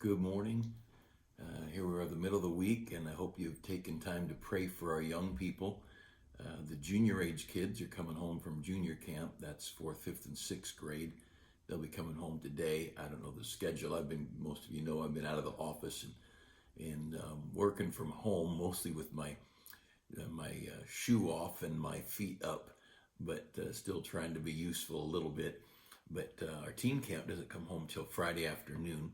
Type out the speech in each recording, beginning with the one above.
Good morning. Here we are, the middle of the week, and I hope you've taken time to pray for our young people. The junior age kids are coming home from junior camp. That's 4th, 5th, and 6th grade. They'll be coming home today. I don't know the schedule. Most of you know, I've been out of the office and working from home, mostly with my shoe off and my feet up, but still trying to be useful a little bit. But our teen camp doesn't come home till Friday afternoon.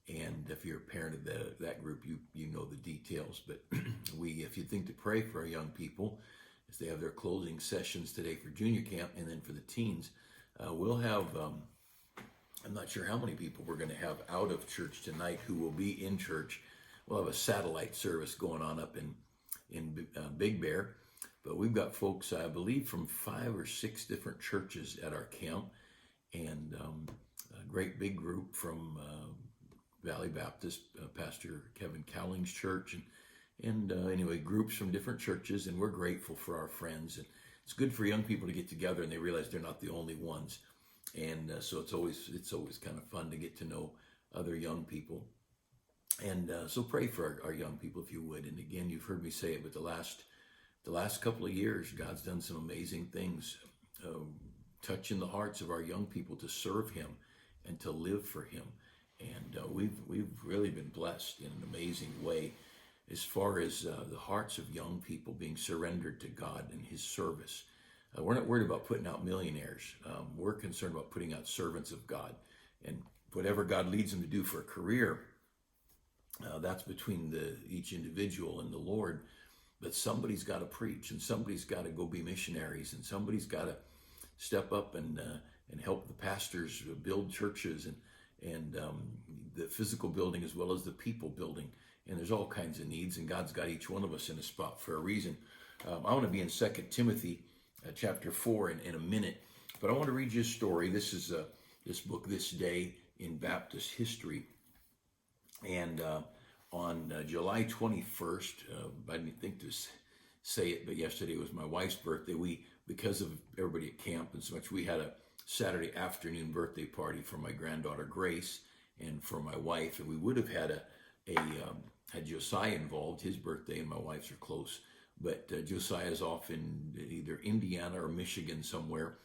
And if you're a parent of that group, you know the details. But if you think to pray for our young people, as they have their closing sessions today for junior camp, and then for the teens, we'll have, I'm not sure how many people we're going to have out of church tonight who will be in church. We'll have a satellite service going on up in Big Bear. But we've got folks, I believe, from 5 or 6 different churches at our camp, and a great big group from Valley Baptist, Pastor Kevin Cowling's church, and anyway, groups from different churches, and we're grateful for our friends. And it's good for young people to get together and they realize they're not the only ones. And so it's always kind of fun to get to know other young people. And so pray for our young people if you would. And again, you've heard me say it, but the last couple of years, God's done some amazing things, touching the hearts of our young people to serve Him and to live for Him. And we've really been blessed in an amazing way as far as the hearts of young people being surrendered to God and His service. We're not worried about putting out millionaires. We're concerned about putting out servants of God. And whatever God leads them to do for a career, that's between each individual and the Lord. But somebody's got to preach, and somebody's got to go be missionaries, and somebody's got to step up and help the pastors build churches and the physical building as well as the people building. And there's all kinds of needs, and God's got each one of us in a spot for a reason. I want to be in 2 Timothy chapter 4 in a minute, but I want to read you a story. This is this book, This Day in Baptist History. And on July 21st, I didn't think to say it, but yesterday was my wife's birthday. Because of everybody at camp and so much, we had a Saturday afternoon birthday party for my granddaughter Grace and for my wife, and we would have had had Josiah involved. His birthday and my wife's are close, but Josiah's off in either Indiana or Michigan somewhere,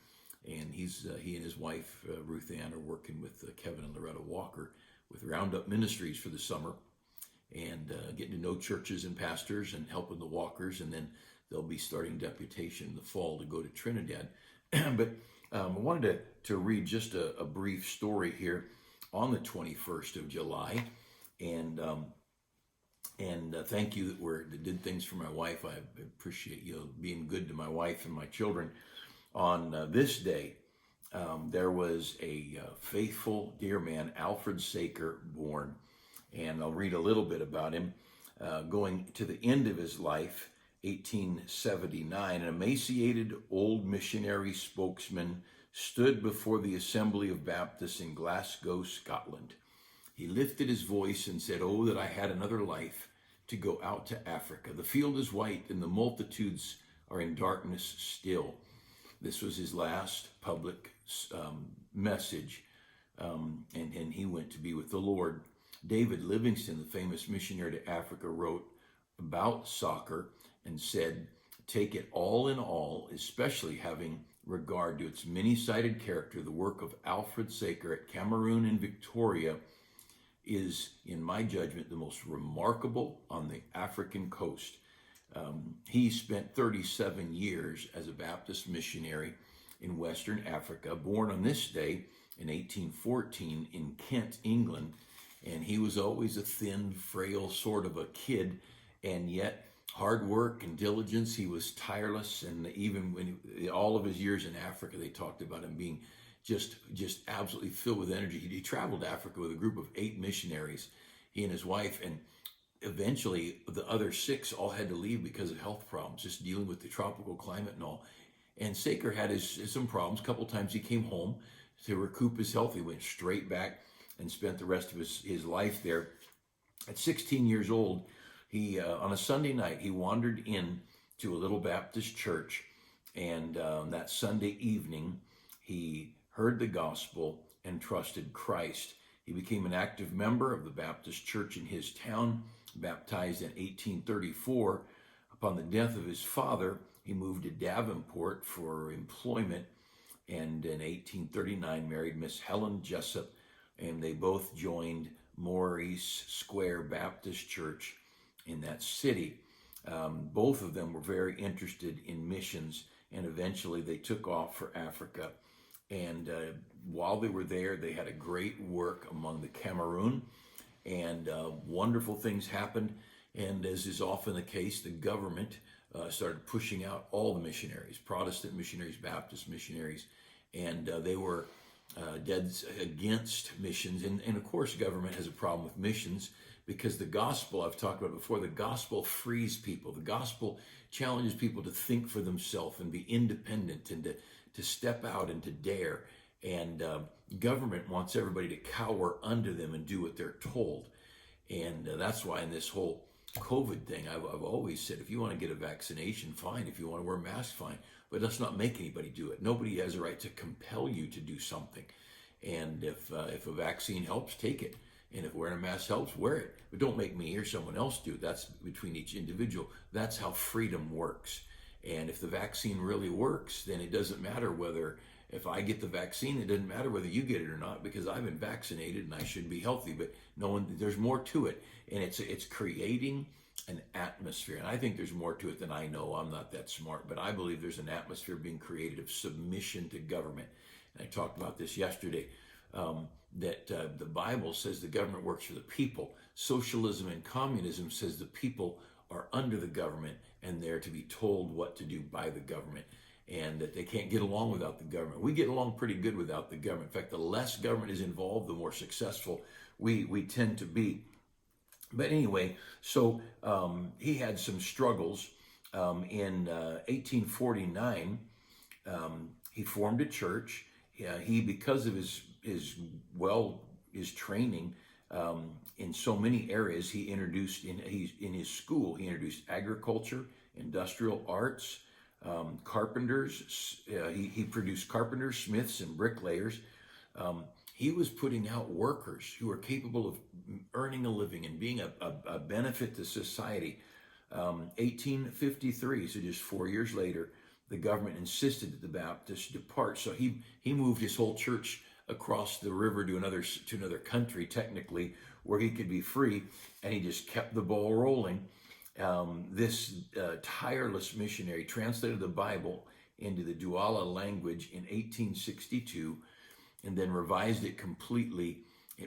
and he and his wife Ruth Ann are working with Kevin and Loretta Walker with Roundup Ministries for the summer, and getting to know churches and pastors and helping the Walkers, and then they'll be starting deputation in the fall to go to Trinidad. But I wanted to read just a brief story here on the 21st of July, and thank you that did things for my wife. I appreciate you being good to my wife and my children. On this day, there was a faithful, dear man, Alfred Saker, born, and I'll read a little bit about him. Going to the end of his life, 1879, an emaciated old missionary spokesman stood before the Assembly of Baptists in Glasgow, Scotland. He lifted his voice and said, "Oh, that I had another life to go out to Africa. The field is white and the multitudes are in darkness still." This was his last public message, and he went to be with the Lord. David Livingstone, the famous missionary to Africa, wrote about soccer and said, "Take it all in all, especially having regard to its many-sided character, the work of Alfred Saker at Cameroon and Victoria is, in my judgment, the most remarkable on the African coast." He spent 37 years as a Baptist missionary in Western Africa, born on this day in 1814 in Kent, England, and he was always a thin, frail sort of a kid, and yet hard work and diligence. He was tireless, and even when all of his years in Africa, they talked about him being just absolutely filled with energy. He traveled to Africa with a group of 8 missionaries, he and his wife, and eventually the other 6 all had to leave because of health problems, just dealing with the tropical climate and all. And Saker had some problems. A couple times he came home to recoup his health. He went straight back and spent the rest of his life there. At 16 years old, he on a Sunday night, he wandered in to a little Baptist church, and that Sunday evening, he heard the gospel and trusted Christ. He became an active member of the Baptist church in his town, baptized in 1834. Upon the death of his father, he moved to Davenport for employment, and in 1839 married Miss Helen Jessup, and they both joined Maurice Square Baptist Church in that city. Both of them were very interested in missions, and eventually they took off for Africa. And while they were there, they had a great work among the Cameroon, and wonderful things happened. And as is often the case, the government started pushing out all the missionaries, Protestant missionaries, Baptist missionaries, and they were dead against missions. And of course, government has a problem with missions because the gospel, I've talked about before, the gospel frees people. The gospel challenges people to think for themselves and be independent and to step out and to dare. And government wants everybody to cower under them and do what they're told. And that's why in this whole COVID thing, I've always said, if you want to get a vaccination, fine. If you want to wear a mask, fine. But let's not make anybody do it. Nobody has a right to compel you to do something. And if a vaccine helps, take it. And if wearing a mask helps, wear it. But don't make me or someone else do it. That's between each individual. That's how freedom works. And if the vaccine really works, then it doesn't matter whether, if I get the vaccine, it doesn't matter whether you get it or not, because I've been vaccinated and I should be healthy. But there's more to it. And it's creating an atmosphere. And I think there's more to it than I know. I'm not that smart, but I believe there's an atmosphere being created of submission to government. And I talked about this yesterday, that the Bible says the government works for the people. Socialism and communism says the people are under the government and they're to be told what to do by the government, and that they can't get along without the government. We get along pretty good without the government. In fact, the less government is involved, the more successful we tend to be. But anyway, so he had some struggles. In 1849, he formed a church. He, because of his training in so many areas, he introduced in his school. He introduced agriculture, industrial arts, carpenters. He produced carpenters, smiths, and bricklayers. He was putting out workers who were capable of earning a living and being a benefit to society. 1853, so just 4 years later, the government insisted that the Baptists depart. So he moved his whole church across the river to another country, technically, where he could be free, and he just kept the ball rolling. This tireless missionary translated the Bible into the Douala language in 1862, and then revised it completely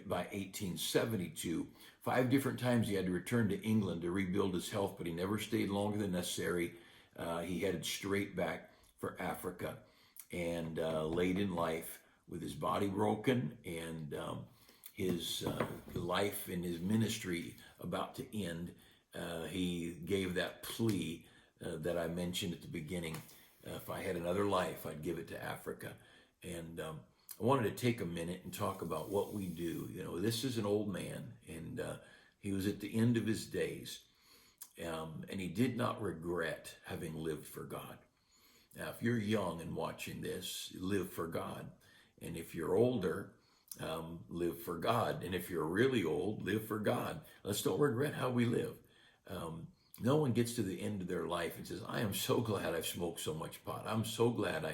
by 1872. 5 different times he had to return to England to rebuild his health, but he never stayed longer than necessary. He headed straight back for Africa, and late in life, with his body broken and his life and his ministry about to end, he gave that plea that I mentioned at the beginning. If I had another life, I'd give it to Africa. And I wanted to take a minute and talk about what we do. You know, this is an old man, and he was at the end of his days, and he did not regret having lived for God. Now, if you're young and watching this, live for God. And if you're older, live for God. And if you're really old, live for God. Let's don't regret how we live. No one gets to the end of their life and says, I am so glad I've smoked so much pot. I'm so glad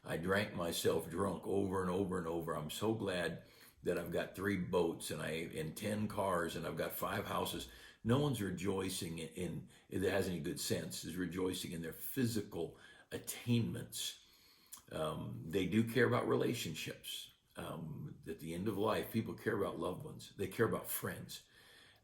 I drank myself drunk over and over and over. I'm so glad that I've got 3 boats and 10 cars and I've got 5 houses. No one's rejoicing in that has any good sense, is rejoicing in their physical attainments. They do care about relationships. At the end of life, people care about loved ones. They care about friends.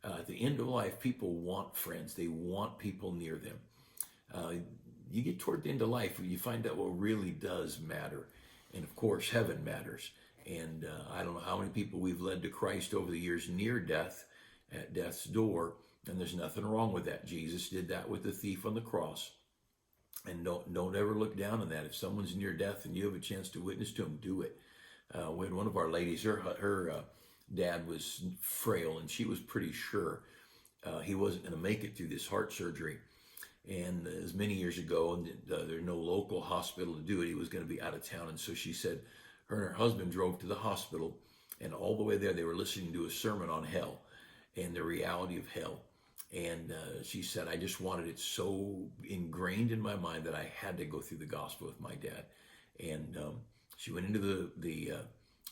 At the end of life, people want friends. They want people near them. You get toward the end of life, you find out what really does matter. And of course, heaven matters. And I don't know how many people we've led to Christ over the years near death, at death's door. And there's nothing wrong with that. Jesus did that with the thief on the cross. And don't ever look down on that. If someone's near death and you have a chance to witness to them, do it. When one of our ladies, her dad was frail, and she was pretty sure he wasn't going to make it through this heart surgery. And as many years ago, and there's no local hospital to do it, he was going to be out of town. And so she said her and her husband drove to the hospital, And all the way there, they were listening to a sermon on hell and the reality of hell. And she said, I just wanted it so ingrained in my mind that I had to go through the gospel with my dad. And she went into the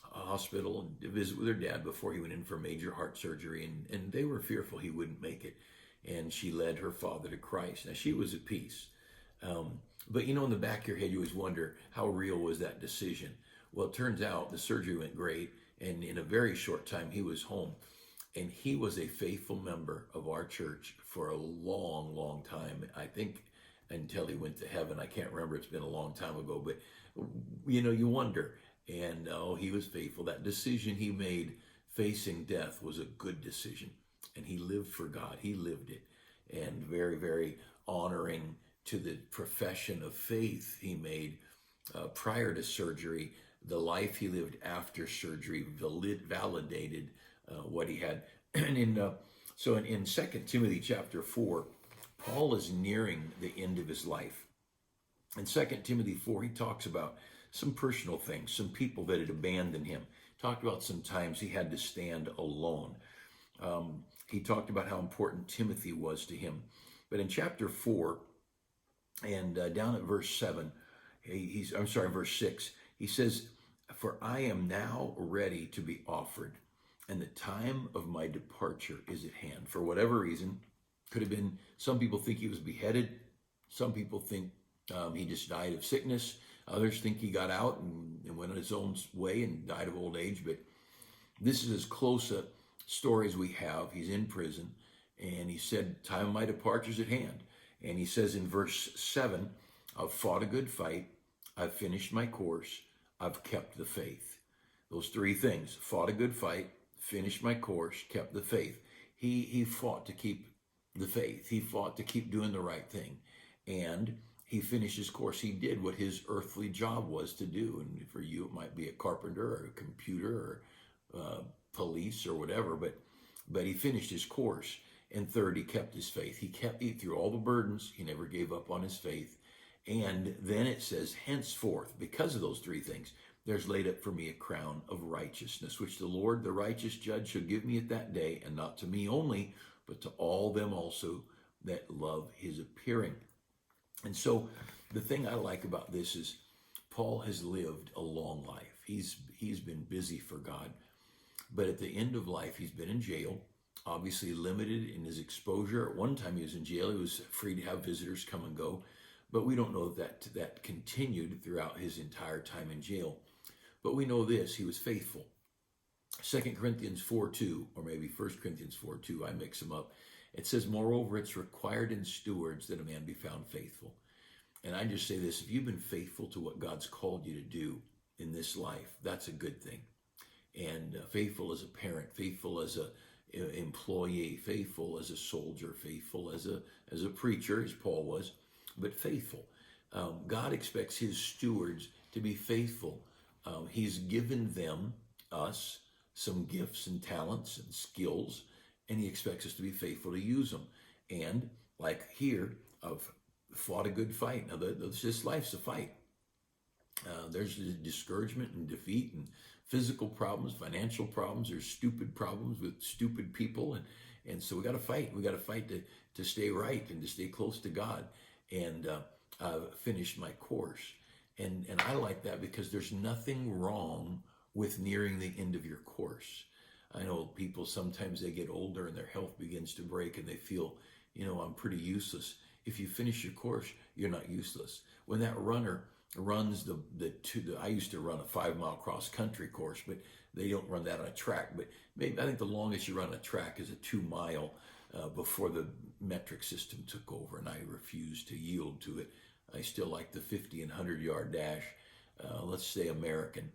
hospital and to visit with her dad before he went in for major heart surgery. And they were fearful he wouldn't make it. And she led her father to Christ. Now, she was at peace. But in the back of your head, you always wonder, how real was that decision? Well, it turns out the surgery went great. And in a very short time, he was home. And he was a faithful member of our church for a long, long time. I think until he went to heaven. I can't remember. It's been a long time ago. But, you wonder. And, he was faithful. That decision he made facing death was a good decision. And he lived for God. He lived it. And very, very honoring to the profession of faith he made prior to surgery. The life he lived after surgery validated what he had. And in 2 Timothy chapter 4, Paul is nearing the end of his life. In 2 Timothy 4, he talks about some personal things, some people that had abandoned him. Talked about some times he had to stand alone. He talked about how important Timothy was to him. But in chapter 4, and down at verse 7, verse 6, he says, for I am now ready to be offered, and the time of my departure is at hand. For whatever reason, could have been, some people think he was beheaded. Some people think he just died of sickness. Others think he got out and went on his own way and died of old age. But this is as close a story as we have. He's in prison, and he said, time of my departure is at hand. And he says in verse 7, I've fought a good fight. I've finished my course. I've kept the faith. Those three things: fought a good fight, finished my course, kept the faith. He fought to keep the faith. He fought to keep doing the right thing. And he finished his course. He did what his earthly job was to do. And for you, it might be a carpenter or a computer or police or whatever, but he finished his course. And third, he kept his faith. He through all the burdens. He never gave up on his faith. And then it says, henceforth, because of those three things, there's laid up for me a crown of righteousness, which the Lord, the righteous judge, shall give me at that day, and not to me only, but to all them also that love his appearing. And so the thing I like about this is Paul has lived a long life. He's been busy for God. But at the end of life, he's been in jail, obviously limited in his exposure. At one time he was in jail. He was free to have visitors come and go. But we don't know that continued throughout his entire time in jail. But we know this: he was faithful. 2 Corinthians 4:2, or maybe 1 Corinthians 4:2, I mix them up. It says, moreover, it's required in stewards that a man be found faithful. And I just say this: if you've been faithful to what God's called you to do in this life, that's a good thing. And faithful as a parent, faithful as a employee, faithful as a soldier, faithful as a preacher, as Paul was, but faithful. God expects his stewards to be faithful. He's given us, some gifts and talents and skills, and he expects us to be faithful to use them. And like here, I've fought a good fight. Now, this life's a fight. There's discouragement and defeat and physical problems, financial problems. There's stupid problems with stupid people. And so we got to fight. We got to fight to stay right and to stay close to God. And I've finished my course. And I like that because there's nothing wrong with nearing the end of your course. I know people, sometimes they get older and their health begins to break and they feel, I'm pretty useless. If you finish your course, you're not useless. When that runner runs I used to run a 5-mile cross country course, but they don't run that on a track. But I think the longest you run on a track is a 2-mile before the metric system took over, and I refused to yield to it. I still like the 50 and 100-yard dash. Let's say American.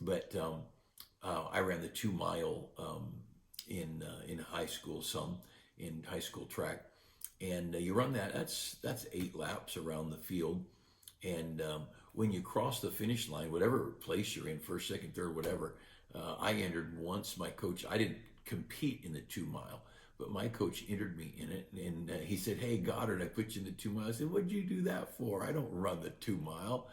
But I ran the 2-mile in high school, in high school track. And you run that's 8 laps around the field. And when you cross the finish line, whatever place you're in, first, second, third, whatever, I entered once. My coach, I didn't compete in the 2-mile, but my coach entered me in it. And he said, hey, Goddard, I put you in the 2-mile. I said, what'd you do that for? I don't run the 2-mile.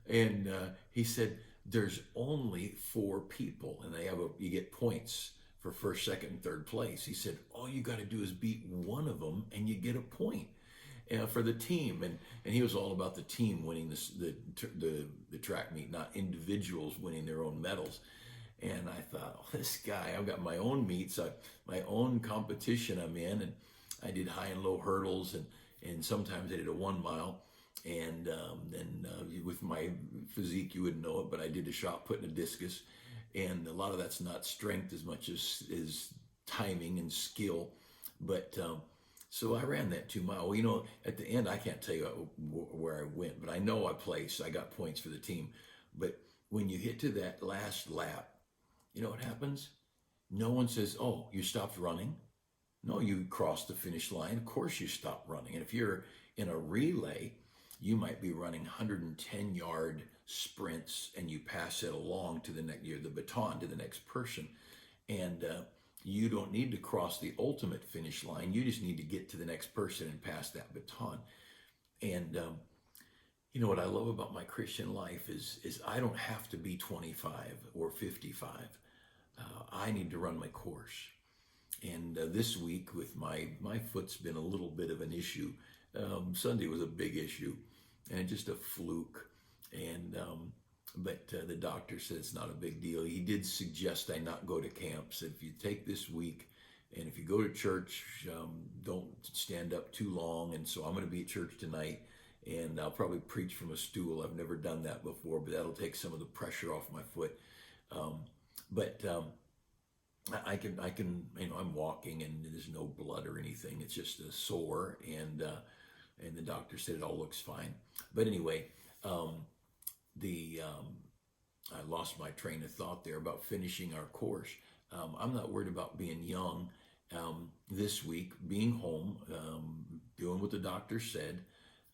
And he said, there's only 4 people, and you get points for first, second, and third place. He said, all you got to do is beat one of them, and you get a point for the team. And he was all about the team winning the track meet, not individuals winning their own medals. And I thought, oh, this guy, I've got my own meets, my own competition I'm in, and I did high and low hurdles, and sometimes I did a 1 mile. And then with my physique, you wouldn't know it, but I did a shot put in a discus. And a lot of that's not strength as much as timing and skill. But so I ran that 2 mile. Well, at the end, I can't tell you where I went, but I know I placed. I got points for the team. But when you hit to that last lap, you know what happens? No one says, oh, you stopped running. No, you crossed the finish line. Of course you stop running. And if you're in a relay, you might be running 110-yard sprints, and you pass it along to the baton to the next person. And you don't need to cross the ultimate finish line. You just need to get to the next person and pass that baton. And you know what I love about my Christian life is I don't have to be 25 or 55. I need to run my course. And this week, with my foot's been a little bit of an issue. Sunday was a big issue, and just a fluke. And but the doctor said it's not a big deal. He did suggest I not go to camps. If you take this week, and if you go to church, don't stand up too long. And so I'm going to be at church tonight, and I'll probably preach from a stool. I've never done that before, but that'll take some of the pressure off my foot. But I can, I'm walking, and there's no blood or anything. It's just a sore, and the doctor said it all looks fine. But anyway, I lost my train of thought there about finishing our course. I'm not worried about being young. This week, being home, doing what the doctor said.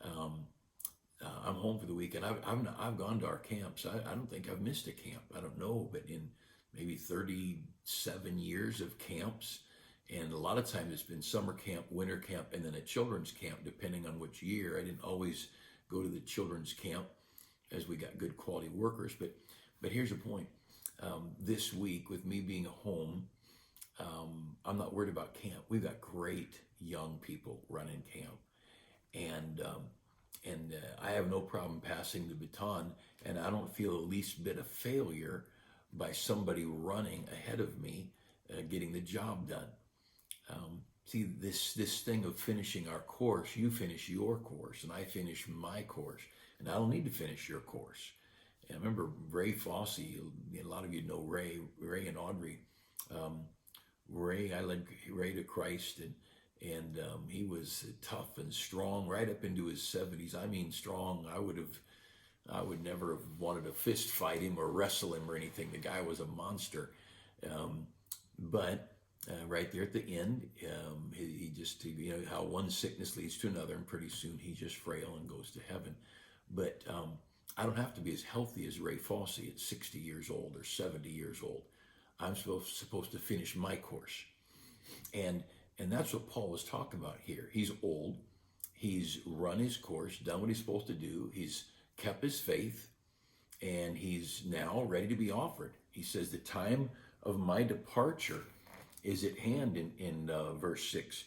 I'm home for the week, and I've gone to our camps. I don't think I've missed a camp. I don't know, but in maybe 37 years of camps, and a lot of times it's been summer camp, winter camp, and then a children's camp, depending on which year. I didn't always go to the children's camp, as we got good quality workers. But here's the point. This week, with me being home, I'm not worried about camp. We've got great young people running camp, and I have no problem passing the baton, and I don't feel the least bit of failure by somebody running ahead of me, getting the job done. See, this thing of finishing our course, you finish your course, and I finish my course, and I don't need to finish your course. And I remember Ray Fosse, a lot of you know Ray and Audrey. I led Ray to Christ, and he was tough and strong right up into his 70s. I mean, strong. I would never have wanted to fist fight him or wrestle him or anything. The guy was a monster. But right there at the end, he just, how one sickness leads to another, and pretty soon he's just frail and goes to heaven. But I don't have to be as healthy as Ray Fosse at 60 years old or 70 years old. I'm supposed to finish my course. And that's what Paul was talking about here. He's old. He's run his course, done what he's supposed to do. He's kept his faith, and he's now ready to be offered. He says, the time of my departure is at hand in verse 6.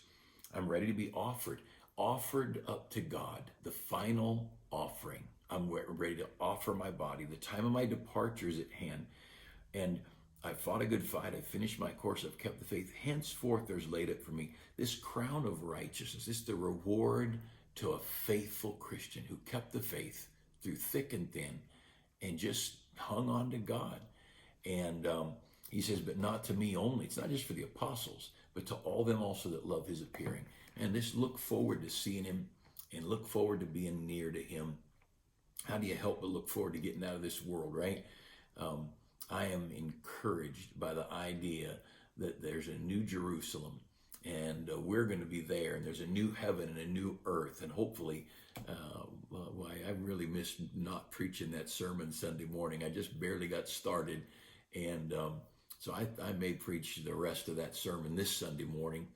I'm ready to be offered up to God, the final offering. I'm ready to offer my body. The time of my departure is at hand. And I fought a good fight. I finished my course. I've kept the faith. Henceforth, there's laid up for me this crown of righteousness. This is the reward to a faithful Christian who kept the faith through thick and thin and just hung on to God. And he says, but not to me only. It's not just for the apostles, but to all them also that love his appearing. And just look forward to seeing him and look forward to being near to him. How do you help but look forward to getting out of this world, right? I am encouraged by the idea that there's a new Jerusalem, and we're going to be there, and there's a new heaven and a new earth, and hopefully, I really missed not preaching that sermon Sunday morning. I just barely got started, and so I may preach the rest of that sermon this Sunday morning,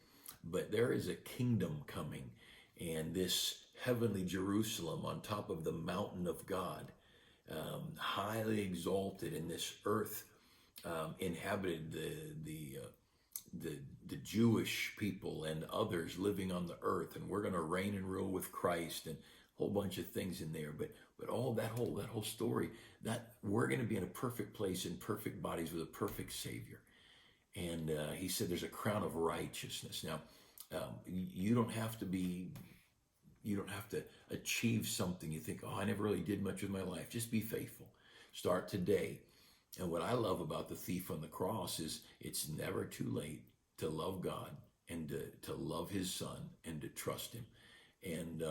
but there is a kingdom coming, and this heavenly Jerusalem on top of the mountain of God, highly exalted, and this earth inhabited the Jewish people and others living on the earth, and we're going to reign and rule with Christ, and a whole bunch of things in there. But all that whole story, that we're going to be in a perfect place in perfect bodies with a perfect Savior. And he said there's a crown of righteousness. Now, you don't have to achieve something. You think, oh, I never really did much with my life. Just be faithful. Start today. And what I love about the thief on the cross is it's never too late to love God and to love his son and to trust him. And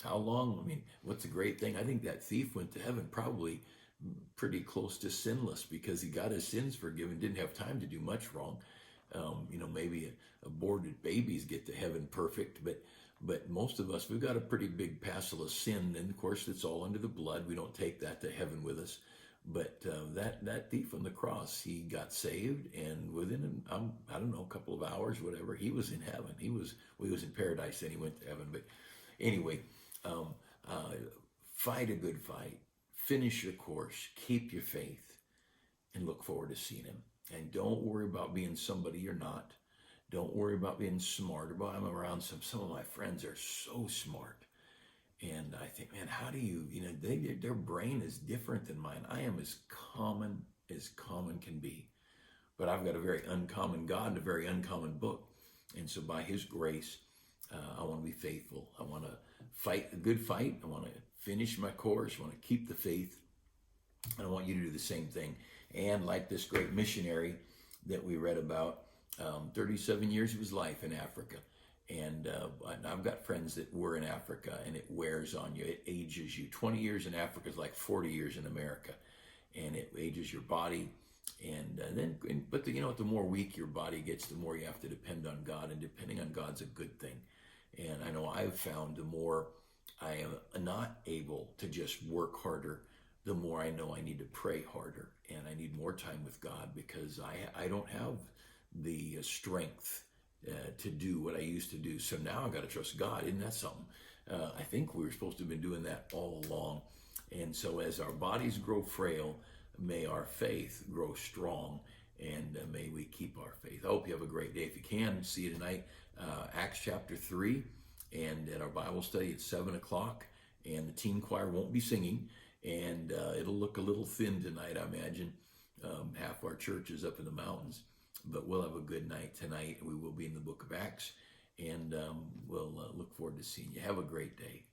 how long? I mean, what's a great thing? I think that thief went to heaven probably pretty close to sinless because he got his sins forgiven, didn't have time to do much wrong. Maybe aborted babies get to heaven perfect, but most of us, we've got a pretty big passel of sin, and of course it's all under the blood. We don't take that to heaven with us. But that thief on the cross, he got saved, and within I don't know, a couple of hours, whatever, he was in heaven. He was in paradise, then he went to heaven. But anyway, fight a good fight, finish your course, keep your faith, and look forward to seeing him. And don't worry about being somebody you're not. Don't worry about being smart. I'm around some of my friends are so smart. And I think, man, how do you, their brain is different than mine. I am as common can be. But I've got a very uncommon God and a very uncommon book. And so by his grace, I want to be faithful. I want to fight a good fight. I want to finish my course. I want to keep the faith. And I want you to do the same thing. And like this great missionary that we read about, 37 years of his life in Africa. And I've got friends that were in Africa, and it wears on you. It ages you. 20 years in Africa is like 40 years in America, and it ages your body. But the more weak your body gets, the more you have to depend on God, and depending on God's a good thing. And I know I've found the more I am not able to just work harder, the more I know I need to pray harder, and I need more time with God because I don't have the strength to do what I used to do. So now I've got to trust God. Isn't that something? I think we were supposed to have been doing that all along. And so as our bodies grow frail, may our faith grow strong, and may we keep our faith. I hope you have a great day. If you can, see you tonight, Acts chapter 3, and at our Bible study at 7 o'clock, and the teen choir won't be singing, and it'll look a little thin tonight, I imagine. Half our church is up in the mountains. But we'll have a good night tonight. We will be in the book of Acts, and we'll look forward to seeing you. Have a great day.